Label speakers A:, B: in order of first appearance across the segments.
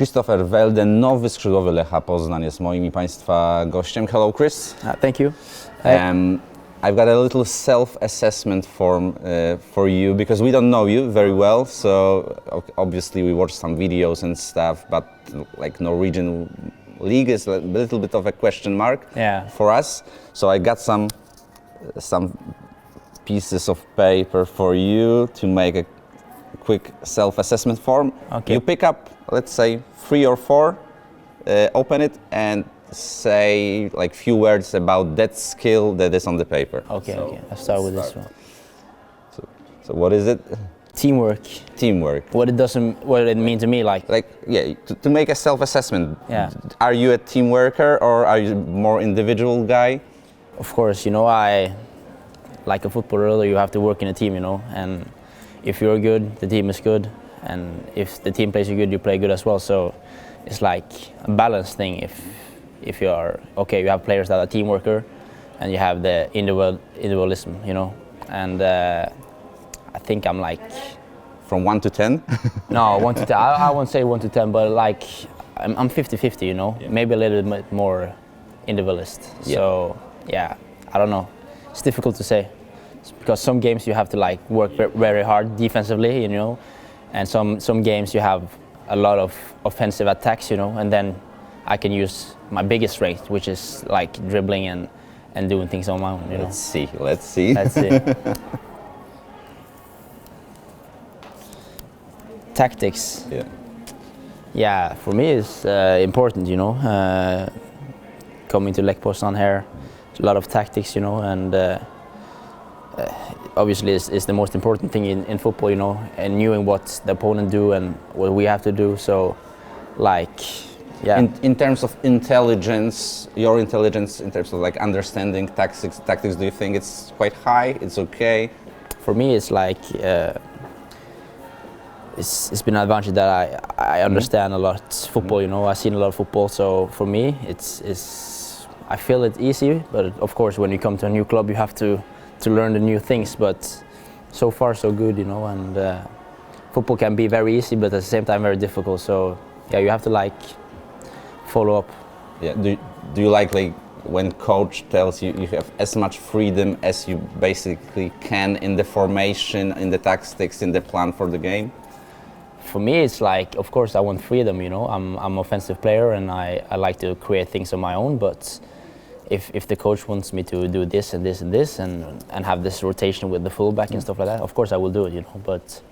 A: Kristoffer Velde, nowy skrzydłowy Lecha Poznań jest moim i Państwa gościem. Hello, Chris.
B: Thank you.
A: I've got a little self-assessment form for you because we don't know you very well. So obviously we watched some videos and stuff, but like Norwegian league is a little bit of a question mark for us. So I got some pieces of paper for you to make a quick self-assessment form.
B: Okay.
A: You pick up, let's say, 3 or 4, open it and say like few words about that skill that is on the paper.
B: Okay, I'll start with this one.
A: So what is it?
B: Teamwork.
A: Teamwork.
B: What it means to me, like
A: to make a self-assessment.
B: Yeah.
A: Are you a team worker or are you more individual guy?
B: Of course, I like a footballer, you have to work in a team, and if you're good, the team is good, and if the team plays you good, you play good as well. So it's like a balance thing. If you are you have players that are team worker, and you have the individualism, and I think I'm like
A: from 1 to 10.
B: No, 1 to 10. I won't say 1 to 10, but like I'm 50-50,
A: Yeah.
B: Maybe a little bit more individualist.
A: Yeah.
B: So I don't know. It's difficult to say because some games you have to like work very hard defensively, and some games you have a lot of offensive attacks, and then I can use my biggest strength, which is like dribbling and doing things on my own.
A: Let's see. Let's see.
B: Tactics.
A: Yeah.
B: Yeah, for me it's important, coming to Lech Poznan here, a lot of tactics, and obviously it's the most important thing in football, and knowing what the opponent do and what we have to do. So,
A: In terms of intelligence, your intelligence in terms of like understanding tactics, do you think it's quite high? It's okay?
B: For me, it's like it's been an advantage that I understand a lot football. I've seen a lot of football, so for me, I feel it easy. But of course, when you come to a new club, you have to learn the new things. But so far, so good, And football can be very easy, but at the same time, very difficult. So you have to follow up.
A: Yeah. Do you like when coach tells you have as much freedom as you basically can in the formation, in the tactics, in the plan for the game?
B: For me, it's like, of course, I want freedom. I'm an offensive player, and I like to create things on my own. But if the coach wants me to do this and this and this, and have this rotation with the fullback and stuff like that, of course I will do it. But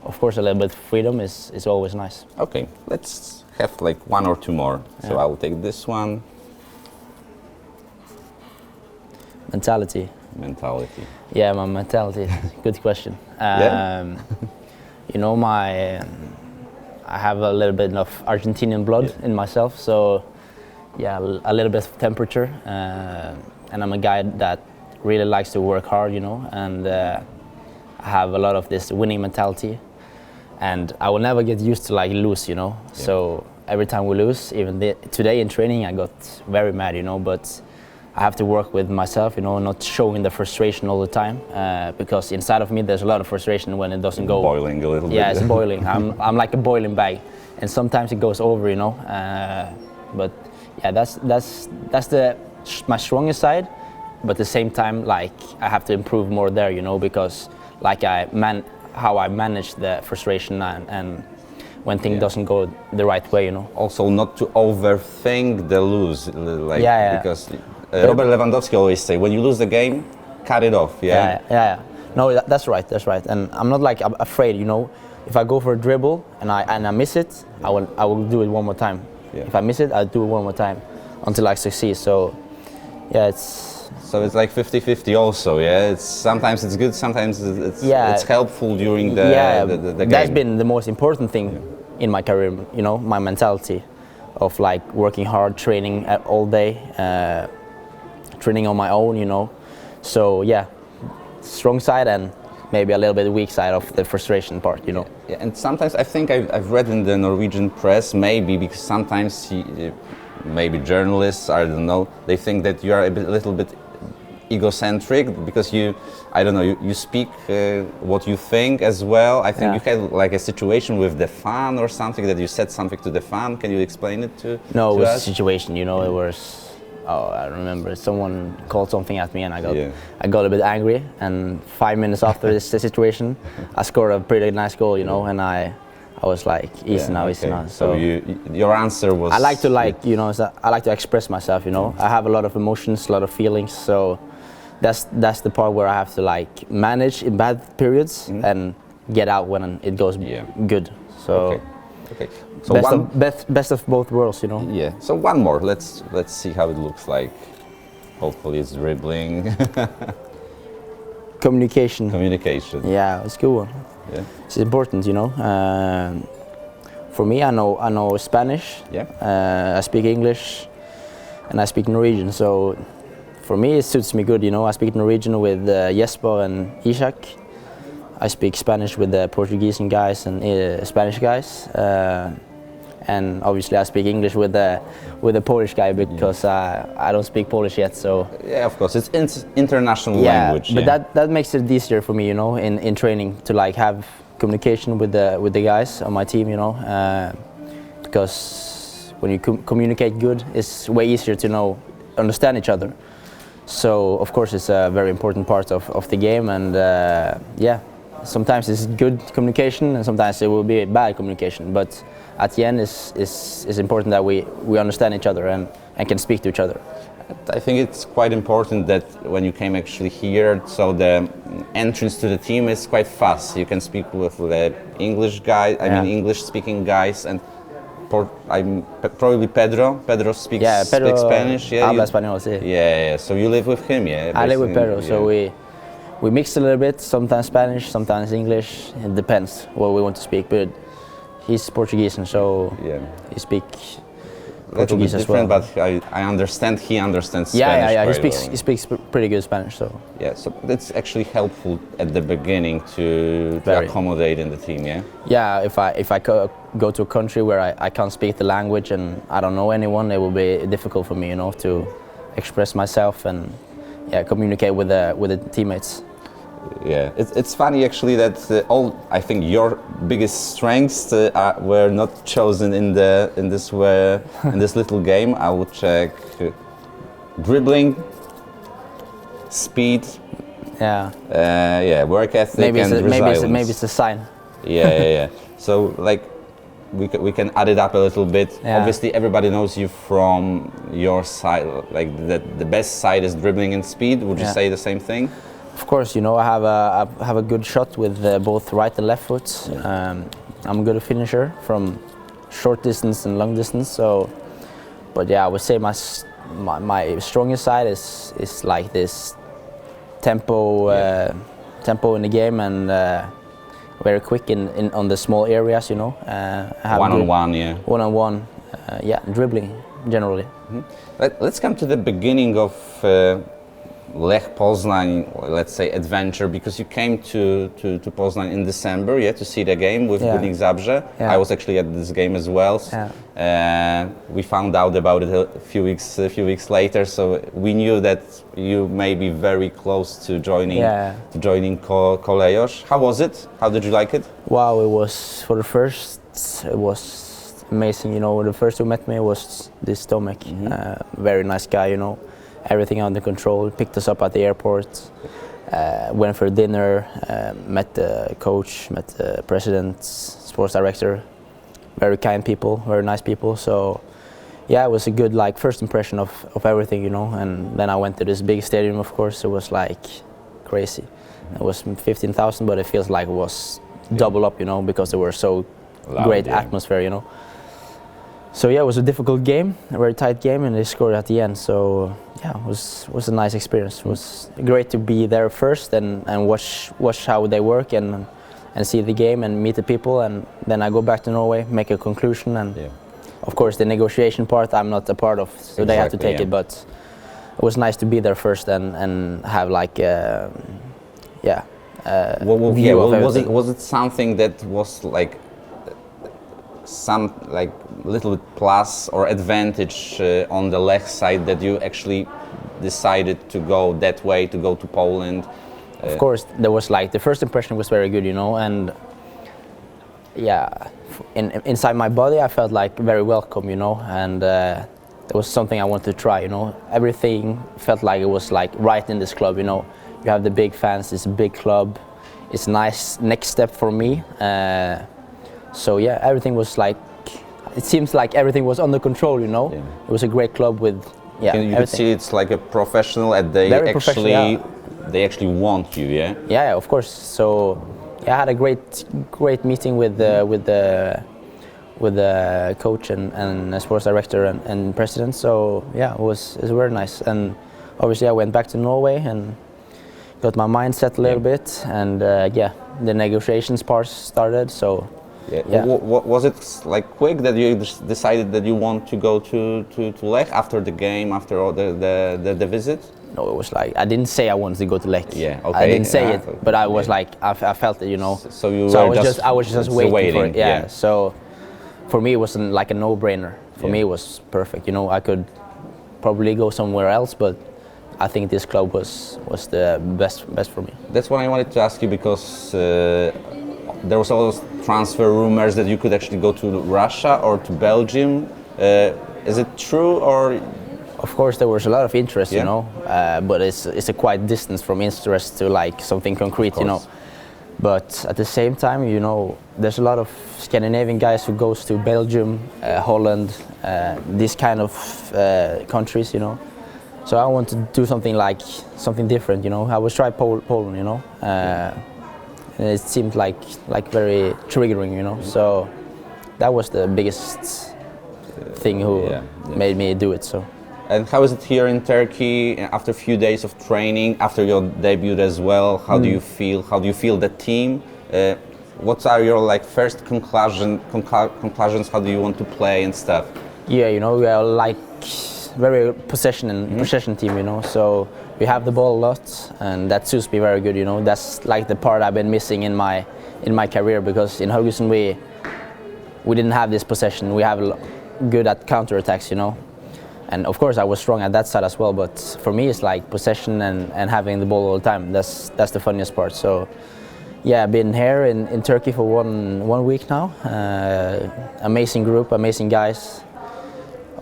B: of course, a little bit of freedom is always nice.
A: Okay, let's have like 1 or 2 more. So I will take this one.
B: Mentality. Yeah, my mentality. Good question. I have a little bit of Argentinian blood in myself, so a little bit of temperature, and I'm a guy that really likes to work hard, and I have a lot of this winning mentality, and I will never get used to lose, So every time we lose, even today in training, I got very mad, but I have to work with myself, not showing the frustration all the time, because inside of me there's a lot of frustration when it doesn't go.
A: Boiling a little bit.
B: Yeah, it's boiling. I'm like a boiling bag, and sometimes it goes over, But that's my strongest side, but at the same time, I have to improve more there, because how I manage the frustration and when things doesn't go the right way,
A: Also, not to overthink the lose, because. Robert Lewandowski always say, when you lose the game, cut it off.
B: Yeah. No, that's right. And I'm not afraid. If I go for a dribble and I miss it, I will do it one more time.
A: Yeah.
B: If I miss it, I'll do it one more time until I succeed. So,
A: So it's like 50-50 also. Yeah. Sometimes it's good. Sometimes it's helpful during the game.
B: That's been the most important thing in my career. My mentality of working hard, training all day. Training on my own, So strong side and maybe a little bit weak side of the frustration part,
A: Yeah, and sometimes I think I've read in the Norwegian press, maybe because sometimes maybe journalists, I don't know, they think that you are a little bit egocentric because I don't know, you speak what you think as well. I think you had like a situation with the fan or something that you said something to the fan. Can you explain it to
B: No, it was
A: us?
B: a situation, you know, it was, I remember someone called something at me and I got a bit angry, and 5 minutes after this situation, I scored a pretty nice goal, you know, and I was like, easy now.
A: So your answer was...
B: I like to you know, I like to express myself, you know. I have a lot of emotions, a lot of feelings, so that's the part where I have to like manage in bad periods and get out when it goes good. So
A: okay. So
B: best of both worlds, you know.
A: Yeah. So one more. Let's see how it looks like. Hopefully it's dribbling.
B: Communication. Yeah, it's a good one.
A: Yeah.
B: It's important, you know. For me, I know Spanish.
A: Yeah.
B: I speak English, and I speak Norwegian. So for me, it suits me good, you know. I speak Norwegian with Jesper and Ishak. I speak Spanish with the Portuguese guys and Spanish guys, and obviously I speak English with the Polish guy because I don't speak Polish yet. So
A: yeah, of course, it's international language.
B: But that makes it easier for me, you know, in training to like have communication with the guys on my team, you know, because when you communicate good, it's way easier to understand each other. So of course it's a very important part of the game, and sometimes it's good communication and sometimes it will be bad communication, but at the end it's important that we understand each other and can speak to each other.
A: I think it's quite important that when you came actually here, so the entrance to the team is quite fast. You can speak with the English guy, English speaking guys, and probably Pedro. Pedro speaks Spanish.
B: Habla español, sí.
A: Yeah. So you live with him, yeah?
B: I live with Pedro, so we mix a little bit, sometimes Spanish, sometimes English. It depends what we want to speak, but he's Portuguese, and so he speaks Portuguese as well.
A: But I understand he understands Spanish.
B: Yeah. He speaks pretty good Spanish, so.
A: Yeah, so that's actually helpful at the beginning to accommodate in the team, yeah? Yeah,
B: if I go to a country where I can't speak the language and I don't know anyone, it will be difficult for me, you know, to express myself and communicate with the teammates.
A: Yeah, it's funny actually that I think your biggest strengths were not chosen in this little game. I will check dribbling, speed, work ethic, and resilience.
B: Maybe it's a sign.
A: Yeah. So like we can add it up a little bit. Yeah. Obviously, everybody knows you from your side. Like the best side is dribbling and speed. Would you say the same thing?
B: Of course, you know, I have a good shot with both right and left foot. I'm a good finisher from short distance and long distance. So, but I would say my strongest side is like this tempo in the game and very quick on the small areas, you know. One-on-one, dribbling generally.
A: Mm-hmm. Let's come to the beginning of Lech Poznań, let's say, adventure, because you came to Poznań in December, to see the game with Górnik Zabrze. I was actually at this game as well. We found out about it a few weeks later, so we knew that you may be very close to joining Kolejosz. How was it? How did you like it?
B: Wow, it was it was amazing. You know, the first who met me was this Tomek, very nice guy. You know. Everything under control, picked us up at the airport, went for dinner, met the coach, met the president, sports director, very kind people, very nice people. So it was a good first impression of everything, you know. And then I went to this big stadium, of course. It was like crazy. It was 15,000, but it feels like it was double up, you know, because there were so great atmosphere, you know. So it was a difficult game, a very tight game, and they scored at the end. So it was a nice experience. It was great to be there first and watch how they work and see the game and meet the people, and then I go back to Norway, make a conclusion, and of course the negotiation part I'm not a part of, so they have to take it. But it was nice to be there first and have view of everything.
A: Was it something that was like some little bit plus or advantage on the Lech side, that you actually decided to go that way, to go to Poland?
B: Of course, there was like the first impression was very good, and yeah, inside my body I felt like very welcome, and it was something I wanted to try, Everything felt like it was like right in this club, You have the big fans, it's a big club, it's a nice next step for me. So yeah, everything was like, it seems like everything was under control, Yeah. It was a great club with,
A: You could see it's like a professional, and they
B: very
A: actually, they actually want you, yeah?
B: Yeah, of course. So yeah, I had a great meeting with the coach and sports director and president. So yeah, it was very nice. And obviously I went back to Norway and got my mind set a little bit. And the negotiations part started. So yeah.
A: Was it like quick that you decided that you want to go to Lech after the game, after all the visit?
B: No, it was like I didn't say I wanted to go to Lech.
A: Yeah, okay.
B: I didn't say it, but I was like I felt it,
A: So
B: I was just waiting for it. Yeah. So for me, it wasn't like a no-brainer. For me, it was perfect. I could probably go somewhere else, but I think this club was the best for me.
A: That's what I wanted to ask you, because there was all those transfer rumors that you could actually go to Russia or to Belgium. Is it true, or?
B: Of course, there was a lot of interest, but it's a quite distance from interest to like something concrete, But at the same time, there's a lot of Scandinavian guys who goes to Belgium, Holland, these kind of countries, So I want to do something different, I was try Poland, and it seemed like very triggering, So that was the biggest thing who made me do it. So.
A: And how is it here in Turkey after a few days of training, after your debut as well? How do you feel? How do you feel the team? What are your first conclusions? How do you want to play and stuff?
B: Yeah, we are like very possession team, So we have the ball a lot, and that suits me very good, That's like the part I've been missing in my career, because in Haugesund we didn't have this possession. We have good at counterattacks, And of course I was strong at that side as well, but for me it's like possession and having the ball all the time. That's the funniest part. So yeah, I've been here in Turkey for one week now. Amazing group, amazing guys.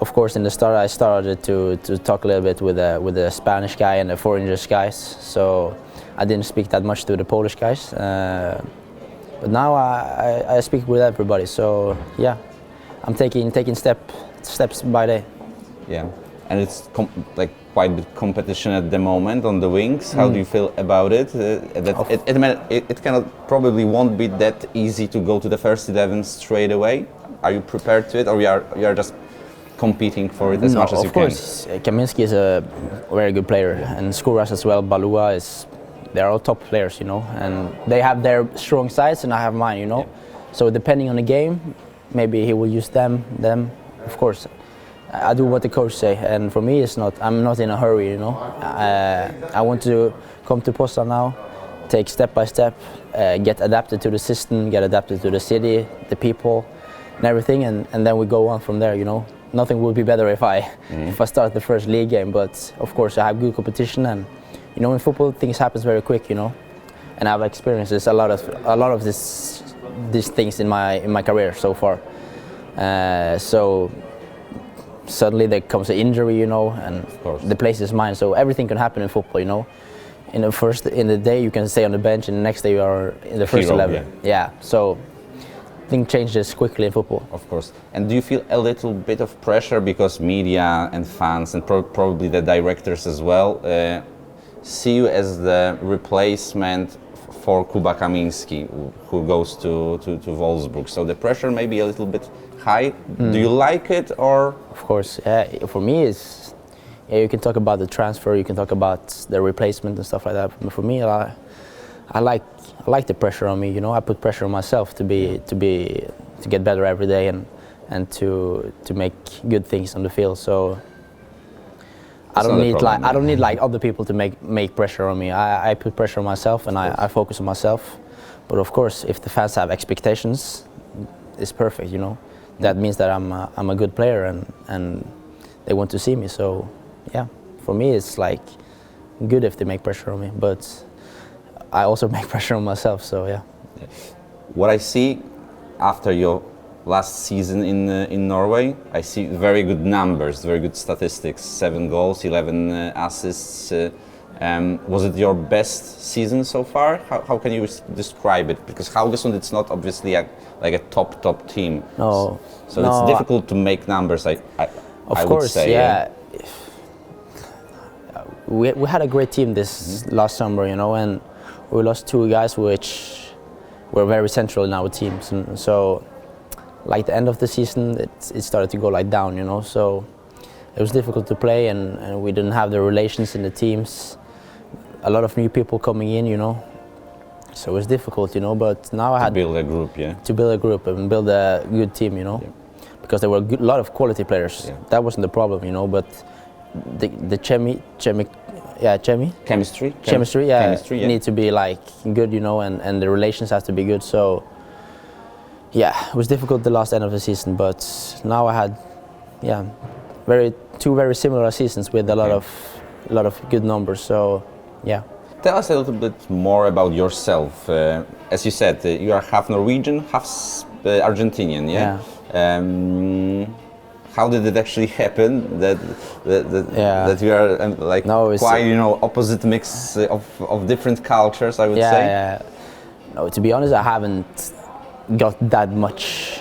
B: Of course in the start I started to talk a little bit with the Spanish guy and the foreigners guys, so I didn't speak that much to the Polish guys. But now I speak with everybody, so yeah, I'm taking steps by day.
A: Yeah, and it's quite a bit competition at the moment on the wings. How do you feel about it? It kind of probably won't be that easy to go to the first 11 straight away. Are you prepared to it, or you are just competing for it as much as you can?
B: Of course, Kamiński is a very good player, and Skóraś as well. Balua they're all top players, and they have their strong sides, and I have mine, Yeah. So depending on the game, maybe he will use them. Of course. I do what the coach say, and for me I'm not in a hurry, I want to come to Poznan now, take step by step, get adapted to the system, get adapted to the city, the people, and everything, and then we go on from there, Nothing would be better if I start the first league game, but of course I have good competition, and in football things happens very quick, and I've experienced a lot of these things in my career so far. So suddenly there comes an injury, and the place is mine. So everything can happen in football, In the day you can stay on the bench, and the next day you are in the first 11. Yeah. So things changes quickly in football.
A: Of course. And do you feel a little bit of pressure because media and fans and probably the directors as well see you as the replacement for Kuba Kamiński, who goes to Wolfsburg? So the pressure may be a little bit high. Do you like it, or?
B: Of course, for me you can talk about the transfer, you can talk about the replacement and stuff like that. But for me, I like the pressure on me. I put pressure on myself to get better every day and to make good things on the field. So I don't need other people to make pressure on me. I put pressure on myself, and I focus on myself. But of course, if the fans have expectations, it's perfect. That means that I'm a good player, and they want to see me. So yeah, for me, it's like good if they make pressure on me, but I also make pressure on myself. So yeah.
A: What I see after your last season in Norway, I see very good numbers, very good statistics. 7 goals, 11 assists. Was it your best season so far? How can you describe it? Because Haugesund, it's not obviously like a top team.
B: No.
A: So it's difficult to make numbers. I
B: Of course,
A: would say,
B: yeah. We had a great team this last summer, you know, and we lost 2 guys which were very central in our teams. And so, like the end of the season, it started to go like down, you know. So it was difficult to play, and we didn't have the relations in the teams. A lot of new people coming in, you know. So it was difficult, you know. But now I had
A: to build a group, yeah.
B: To build a group and build a good team, you know. Yeah. Because there were a lot of quality players. Yeah. That wasn't the problem, you know. But the chemistry, need to be like good, you know, and the relations have to be good. So yeah, it was difficult the last end of the season, but now I had two very similar seasons with a lot of good numbers. So yeah.
A: Tell us a little bit more about yourself. As you said, you are half Norwegian, half Argentinian, yeah? How did it actually happen that you are like quite, you know, opposite mix of different cultures, I would say?
B: Yeah. No, to be honest, I haven't got that much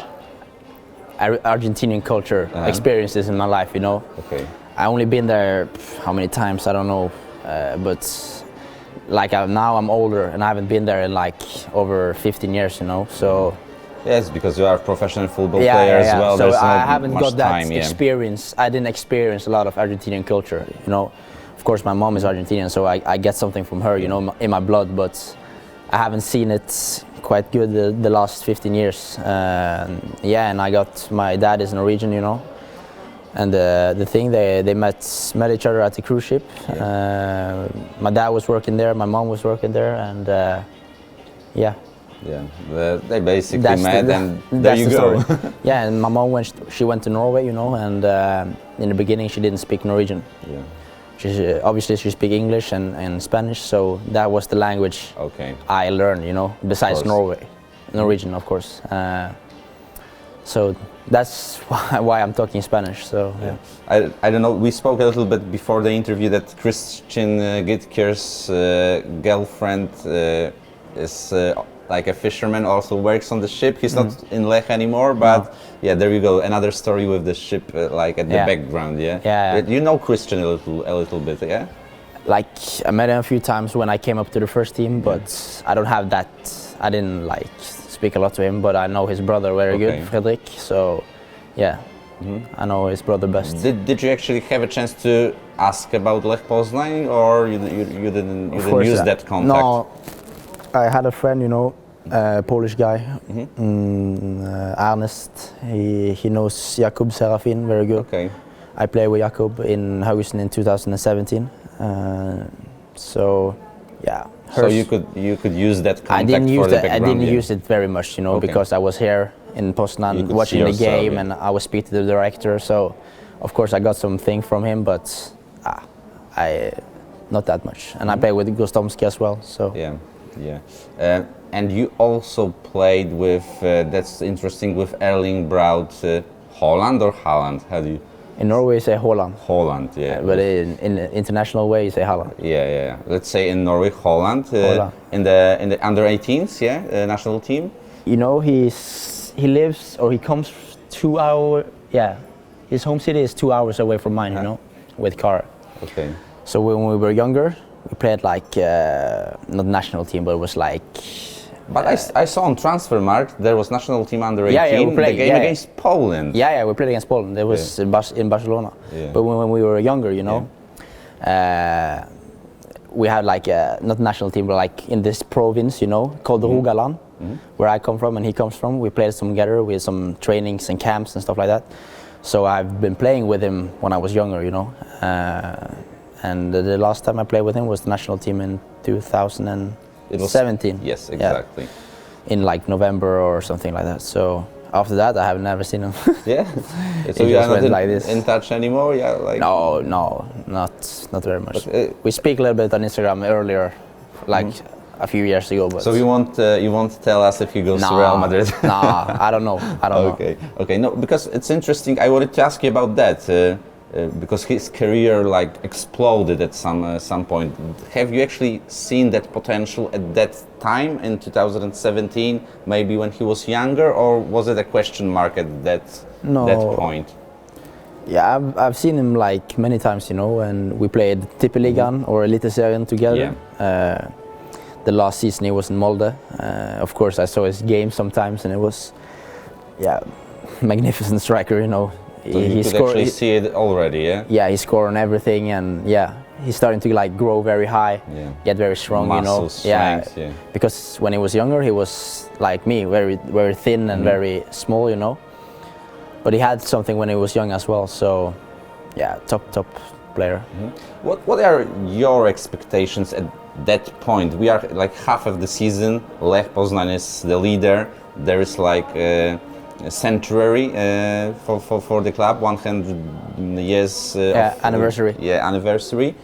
B: Argentinian culture experiences in my life, you know.
A: Okay.
B: I only been there how many times, I don't know, but like now I'm older and I haven't been there in like over 15 years, you know. So.
A: Yes, because you are a professional football player as well.
B: So
A: there's
B: I
A: not
B: haven't
A: much
B: got that
A: time,
B: experience. I didn't experience a lot of Argentinian culture, you know. Of course, my mom is Argentinian, so I get something from her, you know, in my blood. But I haven't seen it quite good the last 15 years. And I got my dad is Norwegian, you know. And the thing they met each other at the cruise ship. My dad was working there, my mom was working there, and
A: Yeah, they basically met, and there you go.
B: Yeah, and my mom she went to Norway, you know, and in the beginning she didn't speak Norwegian. Yeah. Obviously she speaks English and Spanish, so that was the language I learned, you know, besides Norwegian, of course. So that's why I'm talking Spanish. So yeah.
A: I don't know. We spoke a little bit before the interview that Christian Gitker's girlfriend is like a fisherman, also works on the ship. He's not in Lech anymore, but yeah, there you go. Another story with the ship, like at the background. Yeah. You know Christian a little bit, yeah.
B: Like I met him a few times when I came up to the first team, but I don't have that. I didn't like speak a lot to him, but I know his brother very good, Fredrik. So yeah, I know his brother best.
A: Did you actually have a chance to ask about Lech Poznań, or you didn't use that contact?
B: No. I had a friend, you know, Polish guy, Ernest. He knows Jakub Serafin very good.
A: Okay.
B: I played with Jakub in Haugesund in 2017. So, yeah.
A: So you could use that contact for the background.
B: I didn't use it very much, you know, because I was here in Poznan watching the game, and I was speaking to the director. So, of course, I got something from him, but not that much. And I played with Gostomski as well. So.
A: Yeah. And you also played with, that's interesting, with Erling Braut Holland or Haaland? How do you?
B: In Norway you say Holland.
A: Holland, yeah.
B: But in the international way you say Haaland.
A: Yeah. Let's say in Norway, Holland. In the under 18s, national team.
B: You know, he comes 2 hours. Yeah, his home city is 2 hours away from mine. You know, with car.
A: Okay.
B: So when we were younger, we played like not national team, but it was like.
A: But I saw on Transfermarkt there was national team under 18.
B: Yeah, we played
A: the game against Poland.
B: Yeah, we played against Poland. It was in Barcelona. Yeah. But when we were younger, you know, we had like not national team, but like in this province, you know, called Rogaland, where I come from and he comes from. We played some together with some trainings and camps and stuff like that. So I've been playing with him when I was younger, you know. And the last time I played with him was the national team in 2017.
A: Yes, exactly.
B: In like November or something like that. So After that, I have never seen him.
A: Yeah. So
B: He
A: you are
B: just
A: not
B: went like this.
A: in touch anymore? Yeah. Like.
B: No, not very much.
A: But,
B: we speak a little bit on Instagram earlier, like a few years ago. But
A: So you won't tell us if he goes to Real Madrid?
B: Nah, I don't know.
A: Okay. Okay. No, because it's interesting. I wanted to ask you about that. Because his career like exploded at some point. Have you actually seen that potential at that time in 2017, maybe when he was younger, or was it a question mark at that point?
B: Yeah, I've seen him like many times, you know, and we played Tippeligaen or Eliteserien together.
A: Yeah.
B: The last season he was in Molde. Of course, I saw his game sometimes, and it was, magnificent striker, you know.
A: So you could actually see it already, yeah?
B: Yeah, he scored on everything, and he's starting to like grow very high, get very strong,
A: Muscle strength,
B: you know. Because when he was younger, he was like me, very thin and very small, you know. But he had something when he was young as well. So, top player.
A: What are your expectations at that point? We are like half of the season. Lech Poznań is the leader. There is like a centenary for the club, 100 years
B: anniversary.
A: Anniversary.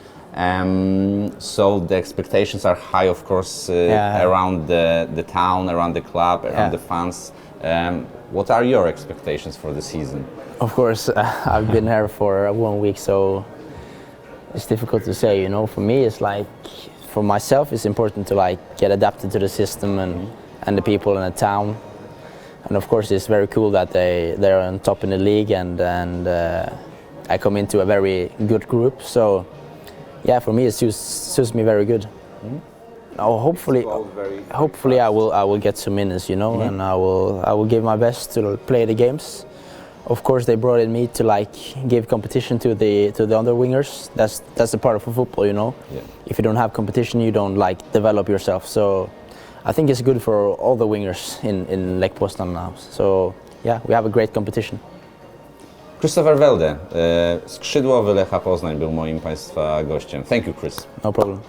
A: So the expectations are high, of course, around the town, around the club, around the fans. What are your expectations for the season?
B: Of course, I've been here for 1 week, so it's difficult to say. You know, for me, it's like, for myself, it's important to like get adapted to the system and the people in the town. And of course, it's very cool that they're on top in the league, and I come into a very good group. So, for me, it suits me very good. Hopefully, I will get some minutes, you know, and I will give my best to play the games. Of course, they brought in me to like give competition to the other wingers. That's a part of football, you know.
A: Yeah.
B: If you don't have competition, you don't like develop yourself. So I think it's good for all the wingers in Lech Poznań now. So we have a great competition.
A: Kristoffer Velde, skrzydłowy Lecha Poznań, był moim Państwa gościem. Thank you, Chris.
B: No problem.